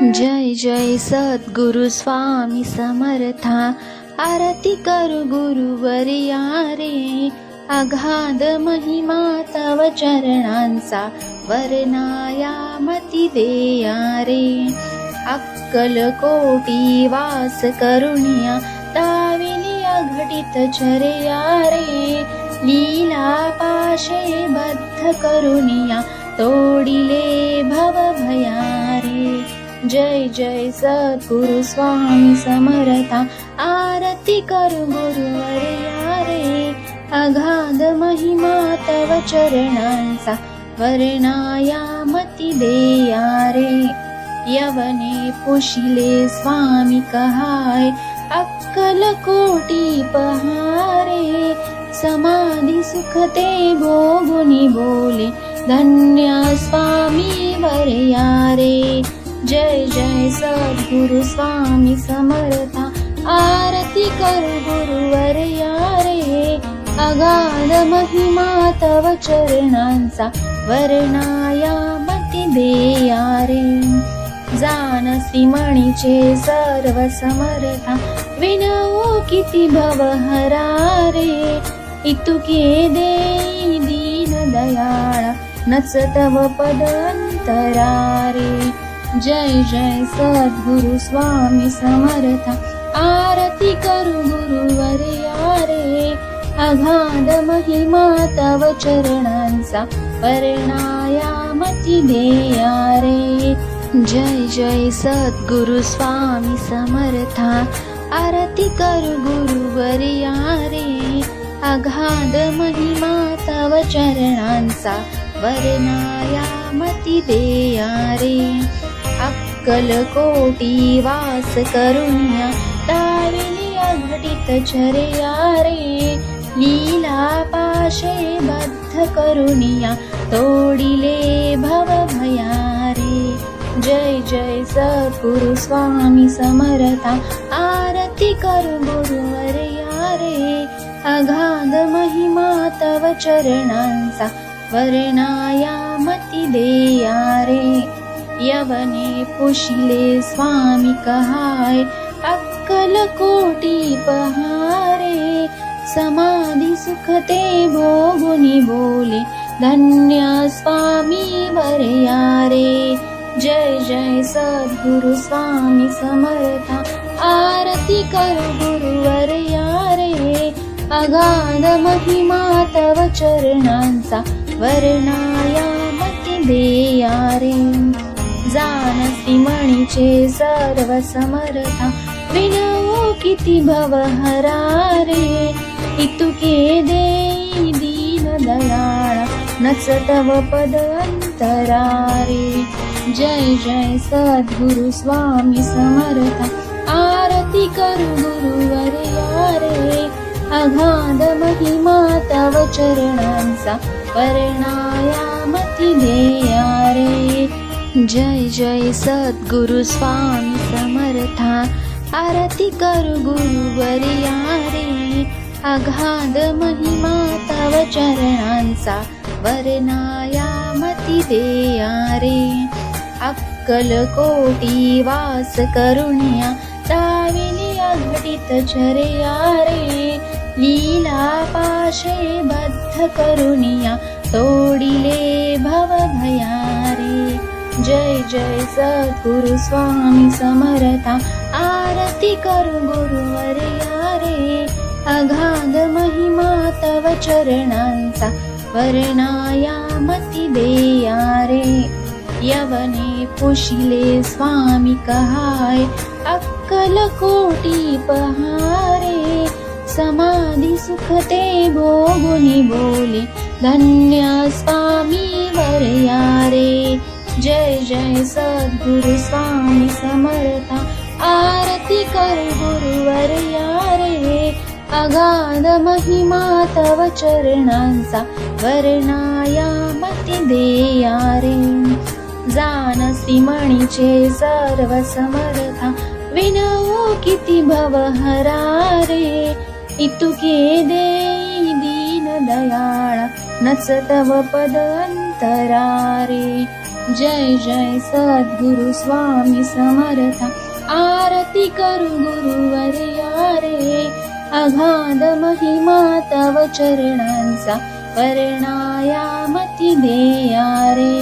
जय जय सद्गुरु स्वामी समर्था, आरती करू गुरुवर्या रे. अगाध महिमा तव चरणांचा, वर्णाया मती देया रे. अक्कल कोटी वास करुणिया, दाविली अघटित चर्या रे. लीला पाशे बद्ध करुणिया, तोडिले भव भया रे. जय जय सद्गुरु स्वामी समर्था, आरती करू गुरुवर्या रे. अगाध महिमा तव चरणांचा, वर्णाया मती देया रे. यवने पुशिले स्वामी कहाय, अक्कल कोटी पहारे. समाधी सुखते भोगुनी बोले, धन्य स्वामी वर्या रे. जय जय सद्गुरु स्वामी समर्था, आरती करू गुरुवर्या रे. अगाध महिमा तव चरणांचा, वर्णाया मती देया रे. जाणसी मणीचे सर्व समर्था, विनवू किती भवहरा रे. इतुके देई दीन दयाळा, नच तव पद अंतरा रे. जय जय सद्गुरु स्वामी समर्था, आरती करू गुरुवर्या रे. अगाध महिमा तव चरणांचा, वर्णाया मती देया रे. जय जय सद्गुरु स्वामी समर्था, आरती करू गुरुवर्या रे. अगाध महिमा तव चरणांचा, वर्णाया मती देया रे. अक्कल कोटी वास करुण्या, दाविली अघटित चर्या रे. लीला पाशे बद्ध करुणिया, तोडिले भव भया रे. जय जय सद्गुरु स्वामी समर्था, आरती करू गुरुवर्या रे. अगाध महिमा तव चरणांचा, वर्णाया मती देया रे. यवने पुशिले स्वामी कहाय, अक्कल कोटी पहारे. समाधी सुखते भोगुनी बोले, धन्य स्वामी वर्या रे. जय जय सद्गुरु स्वामी समर्था, आरती करू गुरुवर्या रे. अगाध महिमा तव चरणांचा, वर्णाया मती देया रे. जाणसी मणीचे सर्व समर्था, विनवू किती भवहरा रे. इतुके देई दीन दयाळा, नच तव पद अंतरा रे. जय जय सद्गुरु स्वामी समर्था, आरती करू गुरुवर्या रे. अगाध महिमा तव चरणांचा, वर्णाया मती देया रे. जय जय सद्गुरु स्वामी समर्था, आरती करू गुरुवर्या रे. अगाध महिमा तव चरणांचा, वर्णाया मती देया रे. अक्कल कोटी वास करुण्या, दाविली अघटित चर्या रे. लीला पाशे बद्ध करुणिया, तोडिले भव भया रे. जय जय सद्गुरु स्वामी समर्था, आरती करू गुरुवर्या रे. अगाध महिमा तव चरणांचा, वर्णाया मती देया रे. यवने पुशिले स्वामी कहाय, अक्कल कोटी पहारे. समाधी सुखते भोगुनी बोले, धन्य स्वामी वर्या रे. जय जय सद्गुरु स्वामी समर्था, आरती करू गुरुवर्या रे. अगाध महिमा तव चरणांचा, वर्णाया मती देया रे. जाणसी मणीचे सर्व समर्था, विनवू किती भवहरा रे. इतुके देई दीन दयाळा, नच तव पद अंतरा रे. जय जय सद्गुरु स्वामी समर्था, आरती करू गुरुवर्या रे. अगाध महिमा तव चरणांचा, वर्णायामती देया रे.